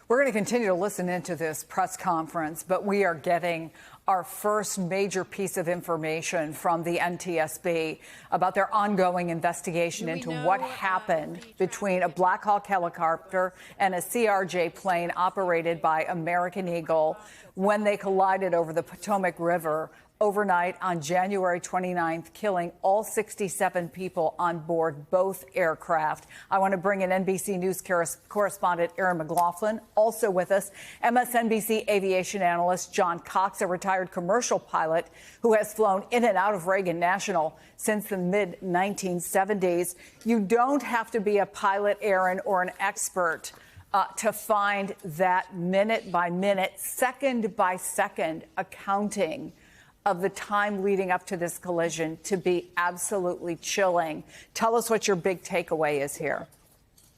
We're going to continue to listen into this press conference, but we are getting our first major piece of information from the NTSB about their ongoing investigation into what happened between a Black Hawk helicopter and a CRJ plane operated by American Eagle when they collided over the Potomac River overnight on January 29th, killing all 67 people on board both aircraft. I want to bring in NBC News correspondent Erin McLaughlin, also with us, MSNBC aviation analyst John Cox, a retired commercial pilot who has flown in and out of Reagan National since the mid-1970s. You don't have to be a pilot, Erin, or an expert to find that minute-by-minute, second-by-second accounting of the time leading up to this collision to be absolutely chilling. Tell us what your big takeaway is here.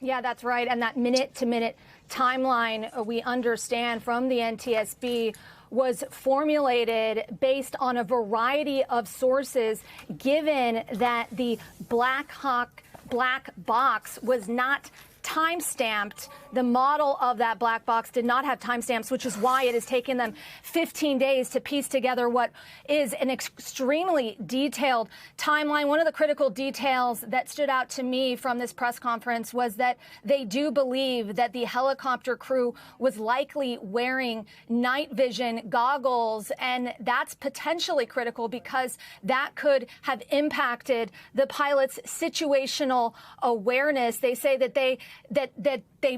Yeah, that's right. And that minute-to-minute timeline we understand from the NTSB was formulated based on a variety of sources, given that the Black Hawk black box was not time-stamped. The model of that black box did not have timestamps, which is why it has taken them 15 days to piece together what is an extremely detailed timeline. One of the critical details that stood out to me from this press conference was that they do believe that the helicopter crew was likely wearing night vision goggles, and that's potentially critical because that could have impacted the pilot's situational awareness. They say that they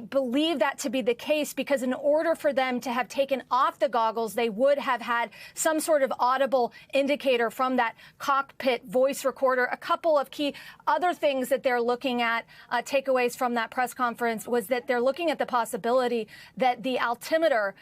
believe that to be the case because in order for them to have taken off the goggles, they would have had some sort of audible indicator from that cockpit voice recorder. A couple of key other things that they're looking at, takeaways from that press conference, was that they're looking at the possibility that the altimeter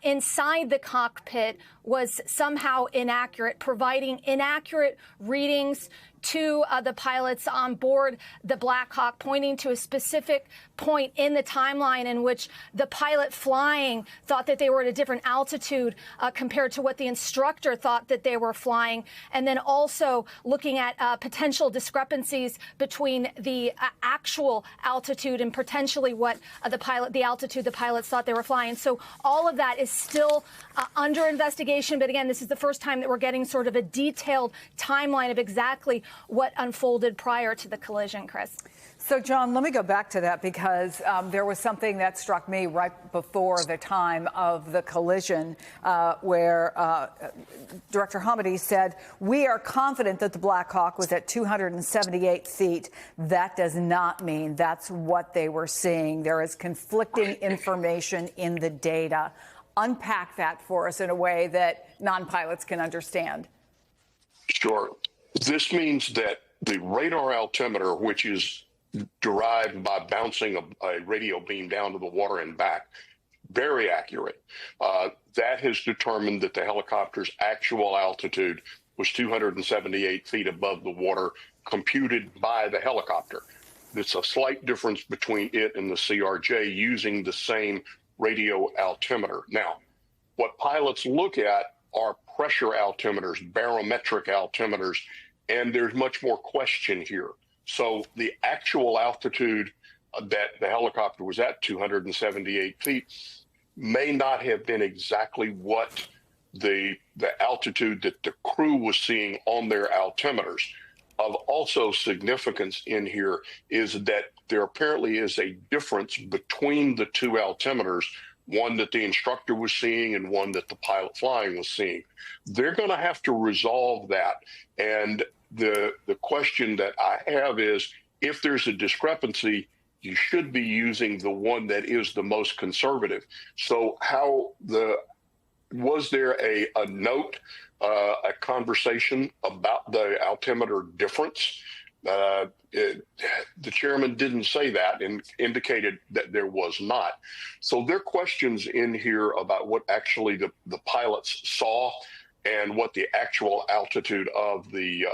inside the cockpit was somehow inaccurate, providing inaccurate readings to the pilots on board the Black Hawk, pointing to a specific point in the timeline in which the pilot flying thought that they were at a different altitude compared to what the instructor thought that they were flying. And then also looking at potential discrepancies between the actual altitude and potentially what the altitude the pilots thought they were flying. So all of that is still under investigation. But again, this is the first time that we're getting sort of a detailed timeline of exactly what unfolded prior to the collision, Chris. So, John, let me go back to that because there was something that struck me right before the time of the collision where Director Hamady said, "We are confident that the Black Hawk was at 278 feet. That does not mean that's what they were seeing. There is conflicting information in the data." Unpack that for us in a way that non-pilots can understand. Sure. This means that the radar altimeter, which is derived by bouncing a radio beam down to the water and back, very accurate. That has determined that the helicopter's actual altitude was 278 feet above the water, computed by the helicopter. It's a slight difference between it and the CRJ using the same radio altimeter. Now, what pilots look at are pressure altimeters, barometric altimeters, and there's much more question here. So the actual altitude that the helicopter was at, 278 feet, may not have been exactly what the altitude that the crew was seeing on their altimeters. Of also significance in here is that there apparently is a difference between the two altimeters, one that the instructor was seeing and one that the pilot flying was seeing. They're going to have to resolve that. And the question that I have is, if there's a discrepancy, you should be using the one that is the most conservative. So was there a note, a conversation about the altimeter difference? The chairman didn't say that and indicated that there was not. So there are questions in here about what actually the pilots saw and what the actual altitude of the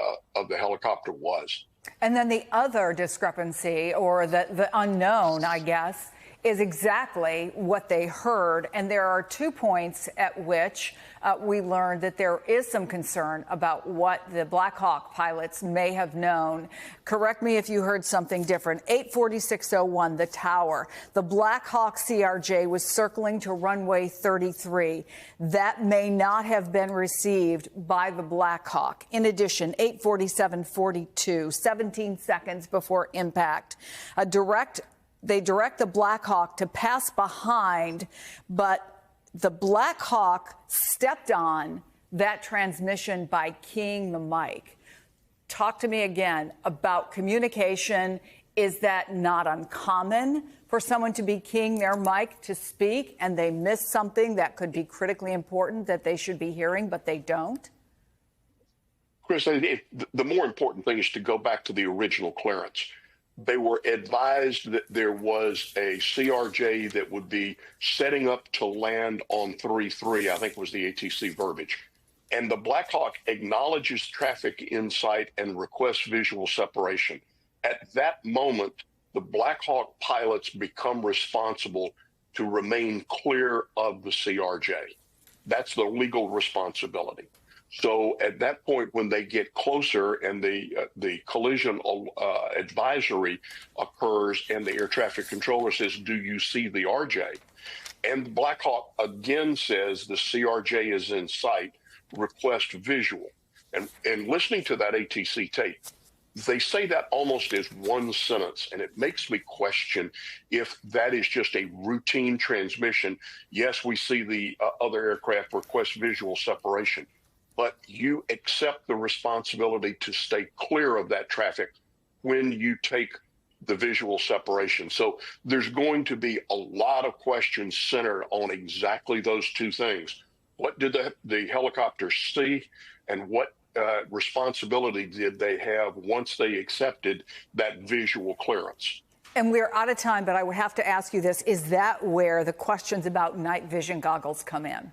helicopter was. And then the other discrepancy, or the unknown, I guess, is exactly what they heard. And there are 2 points at which we learned that there is some concern about what the Black Hawk pilots may have known. Correct me if you heard something different. 8:46:01, the tower. The Black Hawk CRJ was circling to runway 33. That may not have been received by the Black Hawk. In addition, 8:47:42, 17 seconds before impact, they direct the Black Hawk to pass behind, but the Black Hawk stepped on that transmission by keying the mic. Talk to me again about communication. Is that not uncommon for someone to be keying their mic to speak and they miss something that could be critically important that they should be hearing, but they don't? Chris, the more important thing is to go back to the original clearance. They were advised that there was a CRJ that would be setting up to land on 3-3, I think was the ATC verbiage. And the Black Hawk acknowledges traffic in sight and requests visual separation. At that moment, the Black Hawk pilots become responsible to remain clear of the CRJ. That's the legal responsibility. So at that point, when they get closer and the collision advisory occurs and the air traffic controller says, "Do you see the RJ?" And the Black Hawk again says the CRJ is in sight, request visual. And listening to that ATC tape, they say that almost as one sentence, and it makes me question if that is just a routine transmission. Yes, we see the other aircraft request visual separation, but you accept the responsibility to stay clear of that traffic when you take the visual separation. So there's going to be a lot of questions centered on exactly those two things. What did the helicopter see, and what responsibility did they have once they accepted that visual clearance? And we're out of time, but I would have to ask you this. Is that where the questions about night vision goggles come in?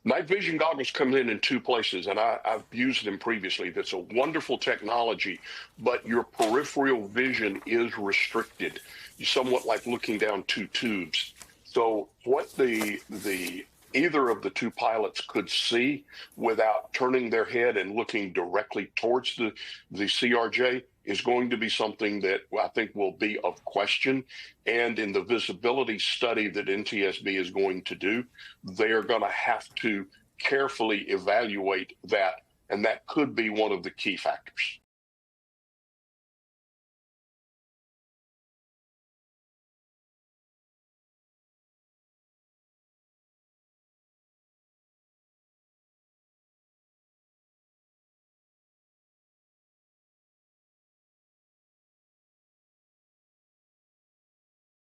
Night vision goggles come in two places, and I've used them previously. That's a wonderful technology, but your peripheral vision is restricted. You're somewhat like looking down two tubes. So what either of the two pilots could see without turning their head and looking directly towards the CRJ is going to be something that I think will be of question. And in the visibility study that NTSB is going to do, they are going to have to carefully evaluate that. And that could be one of the key factors.